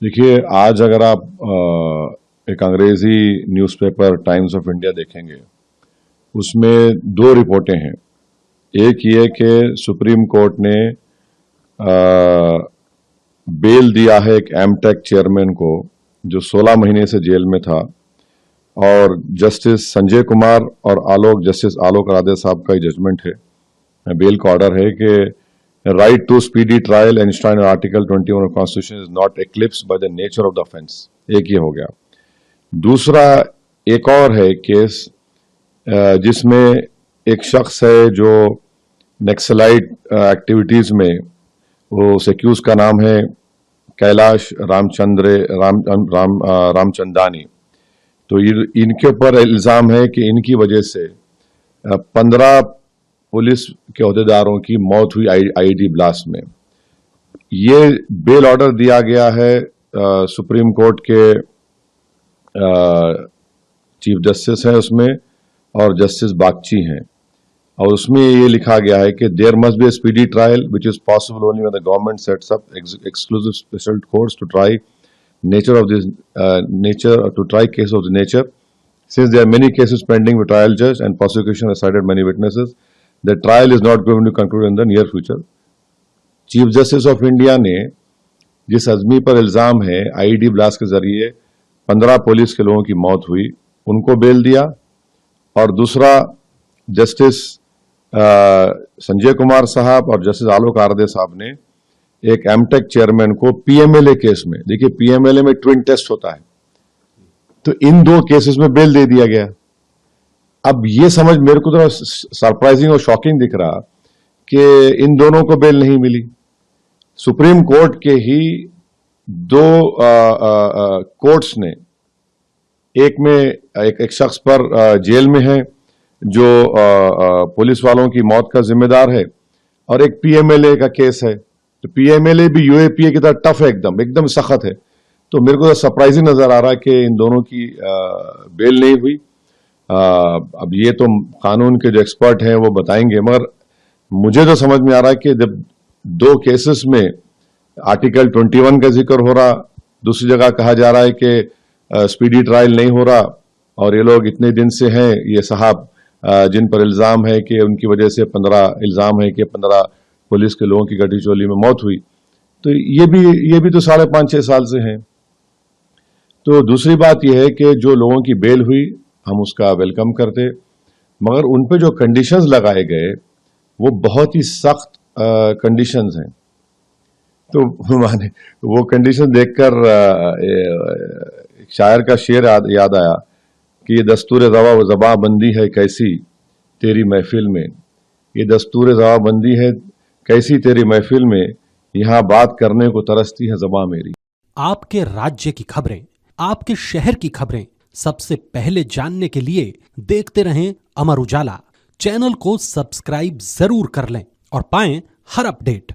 देखिए, आज अगर आप एक अंग्रेजी न्यूज़पेपर टाइम्स ऑफ इंडिया देखेंगे, उसमें दो रिपोर्टें हैं। एक ये कि सुप्रीम कोर्ट ने बेल दिया है एक एमटेक चेयरमैन को जो 16 महीने से जेल में था, और जस्टिस संजय कुमार और जस्टिस आलोक राधे साहब का ही जजमेंट है, बेल का ऑर्डर है कि right to speedy trial enshrined in Article 21 of Constitution is not eclipsed by the nature of the offence। एक ये हो गया। दूसरा एक और है केस जिसमें एक शख्स है जो नक्सलाइट एक्टिविटीज में, वो एक्यूज का नाम है कैलाश रामचंदानी। तो इनके ऊपर इल्जाम है कि इनकी वजह से 15 पुलिस के अहदेदारों की मौत हुई आईईडी ब्लास्ट में। ये बेल ऑर्डर दिया गया है सुप्रीम कोर्ट के चीफ जस्टिस हैं उसमें, और जस्टिस बागची हैं, और उसमें ये लिखा गया है कि there must be a speedy trial which is possible only when the government sets up exclusive special courts to try case of this nature. Since there are many cases pending with trial judge and prosecution has cited many witnesses, the trial is not going to conclude in the near future। Chief justice of India ने जिस आदमी पर इल्जाम है IED blast के जरिए 15 police के लोगों की मौत हुई, उनको बेल दिया, और दूसरा जस्टिस संजय कुमार साहब और जस्टिस आलोक आराधे साहब ने एक एमटेक चेयरमैन को पीएमएलए केस में, देखिए पीएमएलए में ट्विन टेस्ट होता है, तो इन दो केसेस में बेल दे दिया गया। अब ये समझ मेरे को तो सरप्राइजिंग और शॉकिंग दिख रहा कि इन दोनों को बेल नहीं मिली। सुप्रीम कोर्ट के ही दो कोर्ट्स ने, एक में एक शख्स पर जेल में है जो पुलिस वालों की मौत का जिम्मेदार है, और एक पीएमएलए का केस है। तो पीएमएलए भी यूएपीए की तरह टफ है, एकदम सख्त है। तो मेरे को सरप्राइजिंग नजर आ रहा है कि इन दोनों की बेल नहीं हुई। अब ये तो कानून के जो एक्सपर्ट हैं वो बताएंगे, मगर मुझे तो समझ में आ रहा है कि जब दो केसेस में आर्टिकल 21 का जिक्र हो रहा, दूसरी जगह कहा जा रहा है कि स्पीडी ट्रायल नहीं हो रहा, और ये लोग इतने दिन से हैं, ये साहब जिन पर इल्जाम है कि उनकी वजह से 15 पुलिस के लोगों की गड्डी चोली में मौत हुई, तो ये भी तो 5.5-6 साल से हैं। तो दूसरी बात यह है कि जो लोगों की बेल हुई हम उसका वेलकम करते, मगर उन पे जो कंडीशंस लगाए गए वो बहुत ही सख्त कंडीशंस हैं। तो माने वो कंडीशन देखकर शायर का शेर याद आया कि ये दस्तूर ज़बाबंदी है कैसी तेरी महफिल में, ये दस्तूर ज़बाबंदी है कैसी तेरी महफिल में, यहाँ बात करने को तरसती है ज़बां मेरी। आपके राज्य की खबरें, आपके शहर की खबरें सबसे पहले जानने के लिए देखते रहें अमर उजाला। चैनल को सब्सक्राइब जरूर कर लें और पाएं हर अपडेट।